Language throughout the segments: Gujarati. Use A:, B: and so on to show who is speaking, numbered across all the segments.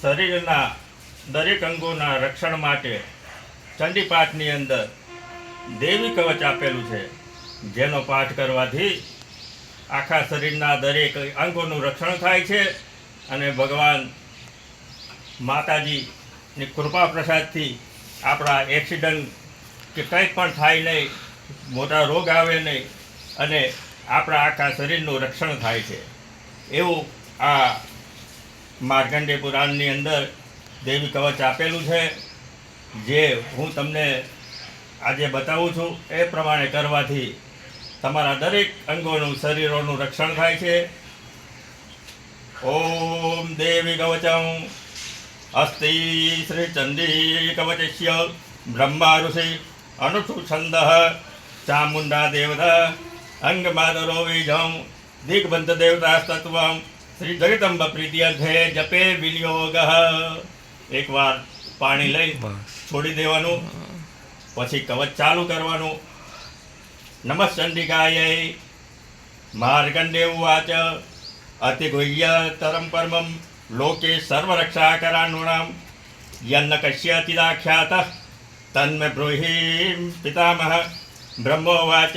A: શરીરના દરેક અંગોના રક્ષણ માટે ચંડીપાઠની અંદર દેવી કવચ આપેલું છે, જેનો પાઠ કરવાથી આખા શરીરના દરેક અંગોનું રક્ષણ થાય છે અને ભગવાન માતાજીની કૃપા પ્રસાદથી આપણા એક્સિડન્ટ કે કંઈ પણ થાય નહીં, મોટા રોગ આવે નહીં અને આપણા આખા શરીરનું રક્ષણ થાય છે. એવું આ માર્કંડેય પુરાણની અંદર દેવી કવચ આપેલું છે, જે હું તમને આજે બતાવું છું. એ પ્રમાણે કરવાથી તમારા દરેક અંગોનું શરીરોનું રક્ષણ થાય છે. ઓમ દેવી કવચમ અસ્તિ શ્રી ચંડી કવચસ્ય બ્રહ્મા ઋષિ અનુષુછંદ ચામુંડા દેવતા અંગમાદરો વીજમ દિગ્બંધ દેવતા તત્વમ શ્રી જગદંબ પ્રીત્યર્થે જપે વિનિયોગ. એકવાર પાણી લઈ છોડી દેવાનું, પછી કવચ ચાલુ કરવાનું. નમશ્ચંડિકાય માર્કંડેય ઉવાચ અતિગુહ્ય તરમ પરમમ લોકે સર્વરક્ષાકરાનુણામ યન્ન કશ્યચિદાખ્યાત તન્મે બ્રૂહિ પિતામહ. બ્રહ્મોવાચ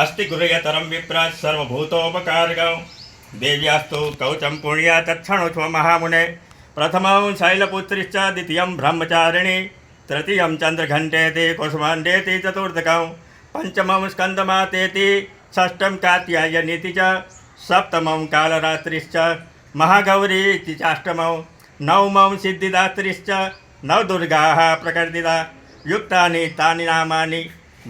A: અસ્તિ ગુહ્યતરમ વિપ્ર સર્વભૂતોપકારકં દેવ્યાસ્તુ કવચમ પુણ્યા તત્ક્ષણોચ્વ મહામુને. પ્રથમં શૈલપુત્રીશ્ચ દ્વિતીયં બ્રહ્મચારિણી તૃતીયં ચંદ્રઘંટેતિ કુસુમાંડેતિ ચતુર્થકં પંચમં સ્કંદમાતેતિ ષષ્ઠં કાત્યાયનીતિ ચ સપ્તમં કાલરાત્રિશ્ચ મહાગૌરી ચાષ્ટમં નવમં સિદ્ધિદાત્રીશ્ચ નવદુર્ગાः પ્રકૃતિતા યુક્તાनि તાनि નામાनि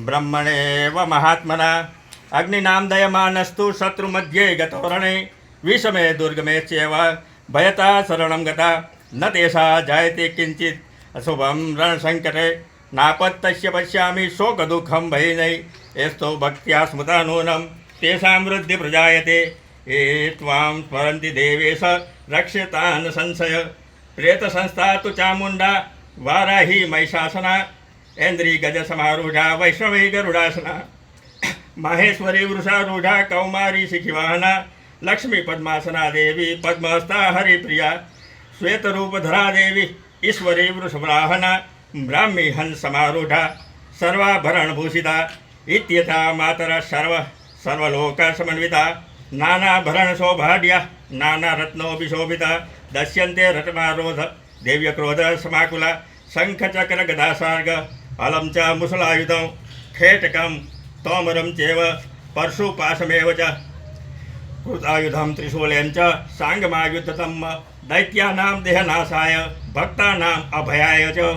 A: બ્રહ્મણેવ મહાત્મના. અગ્નિનામ દયમાનસ્તુ શત્રુમધ્યે ગતોરણે વિષમે દુર્ગમે ચેવ ભયતા શરણં ગતા ન તેષા જાયતે કિંચિત અશુભં રણસંકટે નાપત્તસ્ય પશ્યામિ શોકદુઃખં ભયનૈ એસ્તો ભક્ત્યા સ્મૃતા નૂનં તેષાં વૃદ્ધિ પ્રજાયતે એ ત્વાં સ્મરન્તિ દેવેશ રક્ષ્યતાન સંશય. પ્રેત સંસ્થા તુ ચામુંડા વારાહી મહિષાસના ऐन्द्री गज समारूढ़ा वैष्णवी गरुड़ासना माहेश्वरी वृषारूढ़ा कौमारी शिखिवाहना लक्ष्मी पद्मासना देवी पद्महस्ता हरिप्रिया श्वेत रूपधरा देवी ईश्वरी वृषभ्राहना ब्राह्मी हंस समारूढ़ा सर्वाभरण भूषिता इत्यथा मातर सर्वलोक समन्विता नानाभरण शोभाढ्या नाना रत्नोभिशोभिता दश्यन्ते रत्नारोध देव्य क्रोध समाकुला शंख चक्र गदा सार्ग अलम च मुसलायुधं खेटकं तोमरं चैव परशुपाशमेव च कृतायुधं त्रिशूलेन च सांगमायुद्धतं दैत्यानां देहनाशाय भक्तानाम् अभयाय च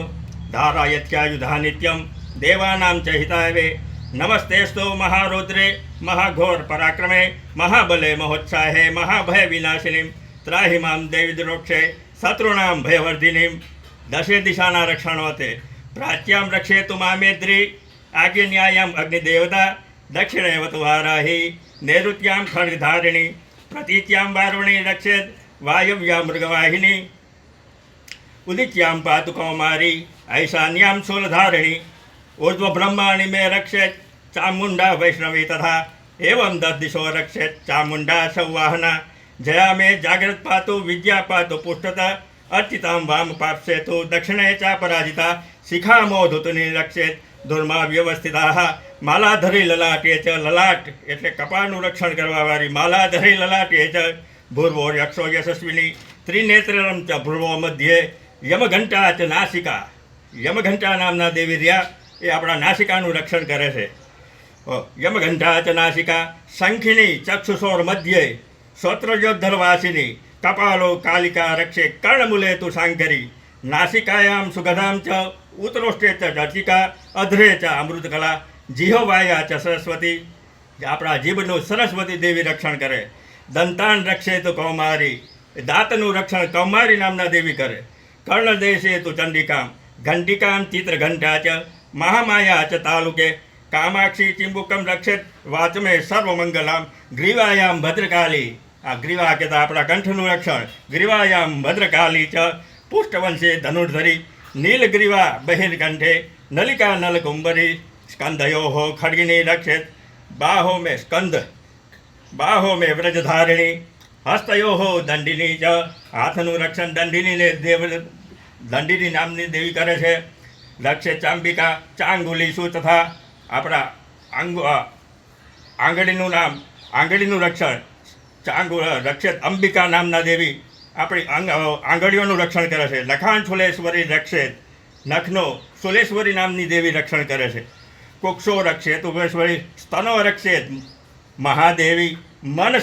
A: धारायत्यायुधा नित्यं देवानां च हिताय वे. नमस्तेस्तु महारुद्रे महाघोर पराक्रमे महाबले महोत्साहे महाभय विनाशिनीं त्राहि मां देवी द्रोक्षे शत्रूणां भयवर्धिनीं. दशे दिशाना रक्षण होते प्राच्यां रक्षेतु मामेद्री आग्नेयाम् अग्निदेवता दक्षिणे वतु वाराही नैऋत्यां खड्गधारिणी प्रतीच्यां वारुणी रक्षेत् वायव्यां मृगवाहिनी उदित्यां पातु कौमारी ऐशान्यां शूलधारिणी ऊर्ध्वब्रह्माणि मे रक्षेत् चामुण्डा वैष्णवी तथा एवं दश दिशो रक्षेत् चामुण्डा संवाहना. जया मे जागृत पातु विद्या पातु पुष्टता अर्चितां वाम पाप्सेतु दक्षिणे च पराजिता शिखामोधुतुनि रक्षेत् दुर्मा व्यवस्थिताः मालाधरी ललाटे च ललाट एटले कपाळનું રક્ષણ કરવાવાળી માલાધરી લલાટે ચ ભૂર્વો યક્ષો યશસ્વિની ત્રિનેત્રમ ચ ભ્રુવો મધ્યે યમઘંટા ચ નાસિકા. યમઘંટા નામના દેવી રહ્યા એ આપણા નાસિકાનું રક્ષણ કરે છે. યમઘંટા ચ નાસિકા શંખિની ચક્ષુષોર મધ્યે શ્રોત્રયોદ્ધરવાસિની कपालो कालिका रक्षे कर्णमूले तु सांकरी नासिकायां सुगधां च उत्तरोष्टे च चर्चिका अधरे च अमृतकला जिह्वाया च सरस्वती. આપણા જીભનું સરસ્વતી દેવી રક્ષણ કરે. દંતાન રક્ષે તો કૌમારી દાંતનું રક્ષણ કૌમારી નામના દેવી કરે. કર્ણદેશે તુ ચંડિકામ ઘંટિકામ ચિત્રઘંટા ચ મહામાયા ચ તાલુકે કામાક્ષી ચિંબુકમ રક્ષેત વાચમે સર્વમંગલામ. ગ્રીવાયામ ભદ્રકાલી આ ગ્રીવા કહેતા આપણા કંઠનું રક્ષણ. ગ્રીવાયામ ભદ્રકાલી ચ પુષ્ટવંશે ધનુર્ધરી નીલગ્રીવા બહિર્કંઠે નલિકા નલકુંભરી સ્કંધયો ખડગિની રક્ષેત. બાહો મેં સ્કંદ બાહો મેં વ્રજધારિણી હસ્તયો દંડિની ચ, હાથનું રક્ષણ દંડિની નામની દેવી કરે છે. રક્ષે ચાંબિકા ચાંગુલીશું તથા આપણા આંગળીનું રક્ષણ રક્ષેત અંબિકા નામના દેવી આપણી આંગળીઓનું રક્ષણ કરે છે. લખાણ શુલેશ્વરી રક્ષેત, નખનો શુલેશ્વરી નામની દેવી રક્ષણ કરે છે. કુક્ષો રક્ષેત ઉપેશ્વરી, સ્તનો રક્ષેત મહાદેવી, મન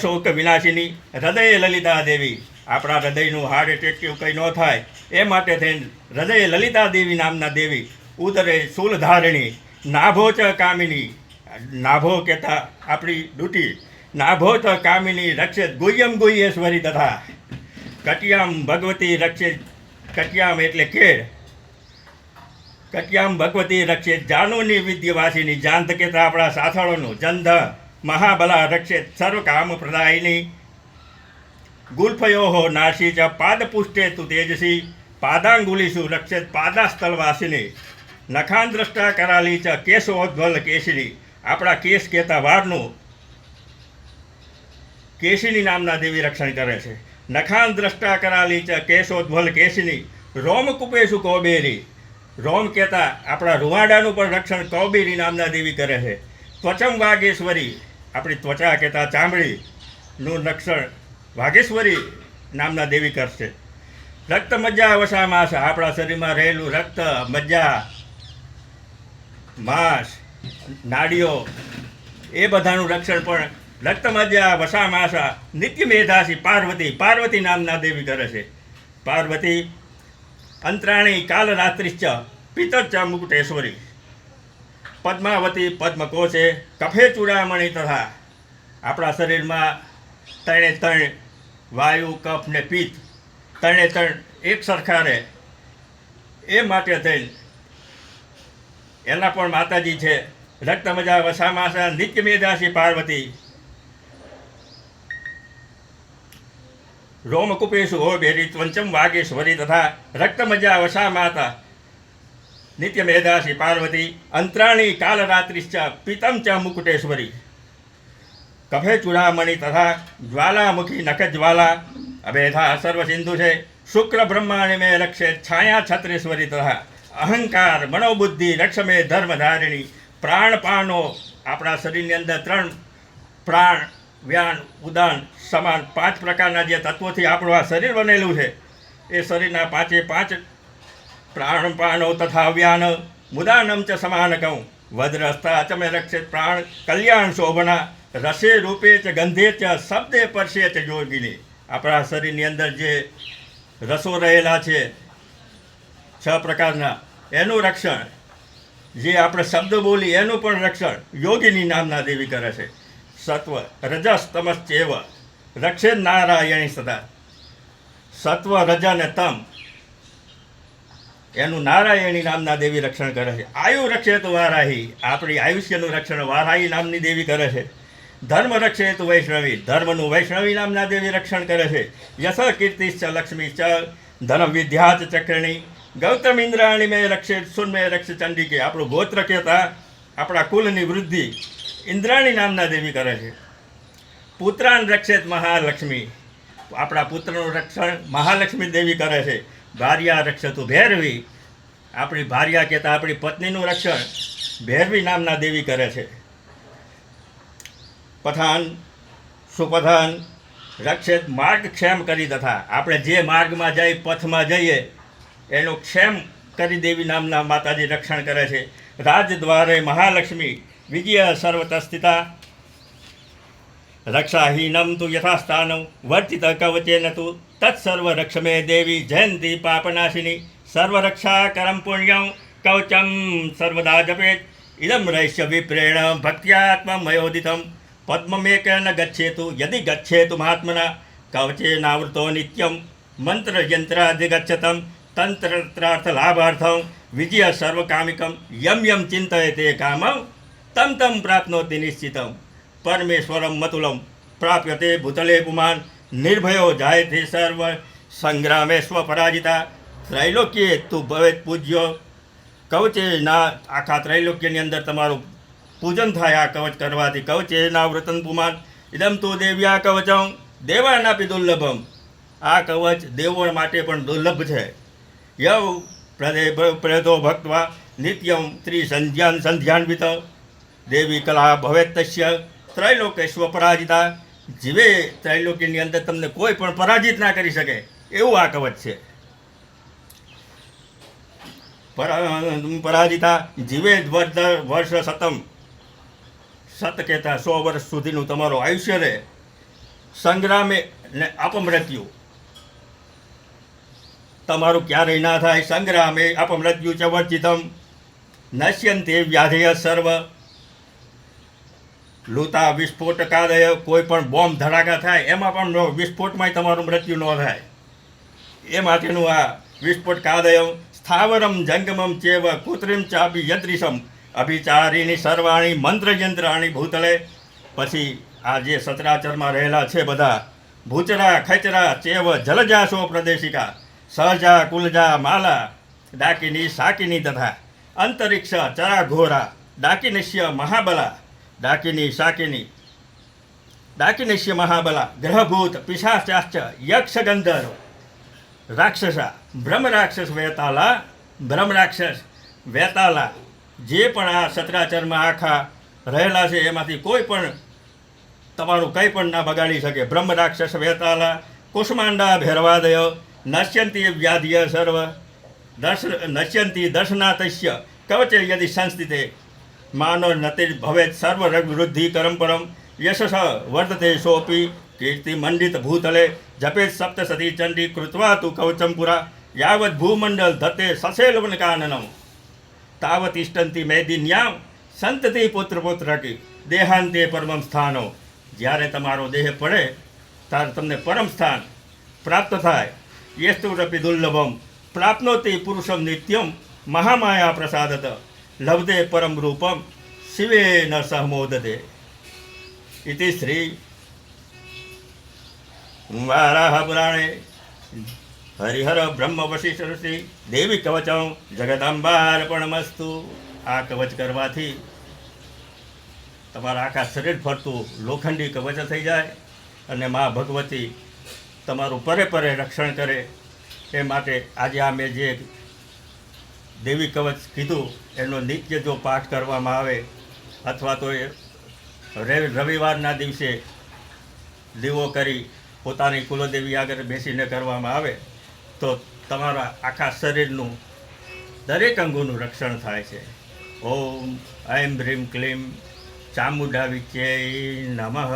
A: શોક વિનાશિની હૃદય લલિતા દેવી, આપણા હૃદયનું હાર્ટ એટેક કંઈ ન થાય એ માટે થઈને હૃદય લલિતા દેવી નામના દેવી. ઉદરે શૂલધારિણી, નાભો ચ કામિની, નાભો કહેતા આપણી ડૂટી, નાભો ચ કામિની રક્ષેત ગુહ્યમ ગુહ્યેશ્વરી તથા કટિયામ ભગવતી રક્ષેત, કટિયામ એટલે કેળ, કટિયામ ભગવતી રક્ષેત જાનુની વિદ્યવાસિની, જાંત કહેતા આપણા સાથળોનું, જંધ મહાબલા રક્ષેત સર્વકામ પ્રદાયિની. ગુલ્ફયો નાશી ચ પાદપુષ્ટે તુ તેજસી, પાદાંગુલીસુ રક્ષેત પાદાસ્થલવાસિની. નખાન દ્રષ્ટા કરાલી ચ કેશોદ્વલ કેશિની, આપણા કેશ કહેતા વાળનું કેશિની નામના દેવી રક્ષણ કરે છે. નખાન દ્રષ્ટા કરાલી ચ કેશોદ્વલ કેશિની. રોમકુપેશુ કૌબેરી, રોમ કહેતા આપણા રૂવાડાનું પણ રક્ષણ કૌબેરી નામના દેવી કરે છે. ત્વચમ વાગેશ્વરી, આપણી ત્વચા કહેતા ચામડીનું રક્ષણ વાઘેશ્વરી નામના દેવી કરશે. રક્ત મજ્જા વસા માંસ, આપણા શરીરમાં રહેલું રક્ત, મજ્જા, માંસ, નાડીઓ એ બધાનું રક્ષણ પણ રક્ત મજ્જા વસા માંસા નિત્ય મેધાસી પાર્વતી, પાર્વતી નામના દેવી કરે છે. પાર્વતી અંતરાણી કાલરાત્રિશ્ચ પિતચ્ચ મુકુટેશ્વરી. પદ્માવતી પદ્મકોશે કફે ચૂડામણી તથા આપણા શરીરમાં ત્રણે ત્રણ વાયુ, કફ ને પિત્ત ત્રણે ત્રણ એક સરખા રહે એ માટે થઈને એના પણ માતાજી છે. રક્તમજા વસામાસા નિત્ય મેધાસી પાર્વતી. રોમકુપેશુ હો બેરી ત્વંચમ વાગેશ્વરી તથા રક્તમજા વસા માતા નિત્ય મેધાસી પાર્વતી. અંતરાણી કાલરાત્રિશ્ચ પિતમ ચ મુકુટેશ્વરી. કફે ચૂડામણી તથા જ્વાલામુખી નખજ્વાલા અભેધા સર્વસિંધુ છે. શુક્ર બ્રહ્માણી મેં રક્ષે છાયા છત્રેશ્વરી તથા અહંકાર મનોબુદ્ધિ રક્ષમે ધર્મધારિણી. પ્રાણપાનો, આપણા શરીરની અંદર ત્રણ પ્રાણ, વ્યાન, ઉદાન, સમાન 5 પ્રકારના જે તત્વોથી આપણું આ શરીર બનેલું છે એ શરીરના 5 પ્રાણપાનો તથા વ્યાન મુદાનમ ચ સમાનકં. વદ્રસ્તા ચ મેં રક્ષિત પ્રાણ કલ્યાણ શોભના. રસે રૂપે ચ ગંધે ચ શબ્દે પરશે ચ યોગિની. આપણા શરીરની અંદર જે રસો રહેલા છે 6 પ્રકારના, એનું રક્ષણ, જે આપણે શબ્દ બોલી એનું પણ રક્ષણ યોગિની નામના દેવી કરે છે. સત્વ રજસ તમશ્ચેવ રક્ષે નારાયણી સદા. સત્વ રજ અને તમ એનું નારાયણી નામના દેવી રક્ષણ કરે છે. આયુ રક્ષે તો વારાહી, આપણી આયુષ્યનું રક્ષણ વારાહી નામની દેવી કરે છે. ધર્મ રક્ષે તો વૈષ્ણવી, ધર્મનું વૈષ્ણવી નામના દેવી રક્ષણ કરે છે. યશ કીર્તિશ્ચ લક્ષ્મી ચ ધન વિદ્યા ચ ચક્રણી. ગૌતમ ઇન્દ્રાણી મેં રક્ષે સુન મેં રક્ષ ચંડિકે, આપણું ગોત્ર કહેતા આપણા કુલની વૃદ્ધિ ઇન્દ્રાણી નામના દેવી કરે છે. પુત્રાન રક્ષેત મહાલક્ષ્મી, આપણા પુત્રનું રક્ષણ મહાલક્ષ્મી દેવી કરે છે. ભાર્યા રક્ષતું ભૈરવી, આપણી ભાર્યા કહેતા આપણી પત્નીનું રક્ષણ ભૈરવી નામના દેવી કરે છે. પઠાન સુપઠાન રક્ષેત માર્ગક્ષેમ કરી તથા આપણે જે માર્ગમાં જઈ પથમાં જઈએ એનું ક્ષેમ કરી દેવી નામના માતાજી રક્ષણ કરે છે. રાજદ્વારે મહાલક્ષ્મી વિજય સર્વત સ્થિતા. રક્ષાહીનમ તુ યથાસ્થાનમ વર્તિત કવચેન તુ તત્સર્વ રક્ષમે દેવી જયંતી પાપનાશિની. સર્વરક્ષા કરમ પુણ્યમ કવચમ સર્વદા જપેત. ઇદમ રૈષ્ય વિપ્રેણ ભક્ત્યાત્મમયોદિતમ. પદ્મમેકેન ગચ્છેતુ યદિ ગચ્છેતુ મહાત્મના. કવચેનાવૃતો નિત્યમ મંત્રયંત્રાધિગચ્છતમ. તંત્રાર્થ લાભાર્થમ વિજય સર્વકામિકમ. યમ યમ ચિંતયતે કામમ તમ તમ પ્રાપ્નોતિ નિશ્ચિતમ. પરમેશ્વરમ મતુલમ પ્રાપ્યતે ભૂતલે પુમાન. નિર્ભયો જાયતે સર્વ સંગ્રામે સ્વપરાજિતા. ત્રૈલોક્યે તું ભવેત પૂજ્યો. કવચે ના, આખા ત્રૈલોક્યની અંદર તમારું પૂજન થાય આ કવચ કરવાથી. કવચેના વ્રતન પુમાન ઇદમ તો દેવ્યા કવચમ દેવાનાપી દુર્લભમ. આ કવચ દેવો માટે પણ દુર્લભ છે. યવ પ્રેતો ભક્તવા નિત્યમ સંધ્યાન્વિત દેવી કલા ભવેત તસ્ય ત્રૈલોકેશ્વ પરાજિતા. જીવે ત્રૈલોક્યની અંદર તમને કોઈ પણ પરાજિત ના કરી શકે એવું આ કવચ છે. પરાજિતા જીવે વર્ષ શતમ, સત કહેતા 100 વર્ષ સુધીનું તમારું આયુષ્ય રહે. સંગ્રામે ને અપમૃત્યુ તમારું ક્યારેય ના થાય. સંગ્રામે અપમૃત્યુ ચ વર્જિતમ નશ્યંતે વ્યાધેય સર્વ. લૂતા વિસ્ફોટકાદય કોઈ પણ બોમ્બ ધડાકા થાય એમાં પણ વિસ્ફોટમાંય તમારું મૃત્યુ ન થાય એ માટેનું આ વિસ્ફોટકાદય. સ્થાવરમ જંગમમ ચેવ કૃત્રિમ ચાપી યદૃશમ અભિચારીની સર્વાણી મંત્રયંત્રાણી ભૂતલે. પછી આ જે સચરાચરમાં રહેલા છે બધા ભૂચરા ખચરા ચેવ જલજાશો પ્રદેશિકા સહજા કુલજા માલા ડાકિની શાકિની તથા અંતરિક્ષ ચરાઘોરા ડાકિનશ્ય મહાબલા. ડાકિની શાકિની ડાકિનશ્ય મહાબલા ગ્રહભૂત પિશાચાશ્ચ યક્ષ ગંધર્વ રાક્ષસા બ્રહ્મ રાક્ષસ વેતાલા. બ્રહ્મ રાક્ષસ વેતાલા જે પણ આ સચરાચરમાં આખા રહેલા છે એમાંથી કોઈ પણ તમારું કંઈ પણ ના બગાડી શકે. બ્રહ્મ રાક્ષસ વેતાલા કુષ્માંડા ભૈરવાદય નશ્યંતી વ્યાધિય સર્વ નશ્યંતી દર્શનાતસ્ય કવચે યદિ સંસ્થિતે માનો નતિર ભવેત સર્વ વૃદ્ધિ કરમ યશસ વર્ધતે સોપી કીર્તિ મંડિત ભૂતલે જપેત સપ્તસતી ચંડી કૃત્વા તુ કવચમ પુરા યાવત ભૂમંડલ ધતે સસેલવન કાનનમ તાવત ઇષ્ટંતી મેદિન્યામ સંતતિ પુત્ર પુત્રકી દેહાંતે પરમમ સ્થાનો. જ્યારે તમારો દેહ પડે ત્યારે તમને પરમ સ્થાન પ્રાપ્ત થાય. યેસ્તુરપી દુર્લભમ પ્રાપ્નોતિ પુરુષમ નિત્યમ મહામાયા પ્રસાદત લબ્ધે પરમ રૂપમ શિવે ન સહમોદતે. ઇતિ શ્રી વારાહ પુરાણે હરિહર બ્રહ્મ વશિષ્ઠ ઋષિ દેવી કવચમ જગદંબાર્પણમસ્તુ. આ કવચ કરવાથી તમારા આખા શરીર ફરતું લોખંડી કવચ થઈ જાય અને મા ભગવતી તમારું પરે પરે રક્ષણ કરે. એ માટે આજે આ મેં જે દેવી કવચ કીધું એનો નિત્ય જો પાઠ કરવામાં આવે અથવા તો એ રવિવારના દિવસે દીવો કરી પોતાની કુલદેવી આગળ બેસીને કરવામાં આવે તો તમારા આખા શરીરનું દરેક અંગોનું રક્ષણ થાય છે. ઓમ ઐમ હ્રીમ ક્લીમ ચામુંડા વિચ્ચે નમઃ.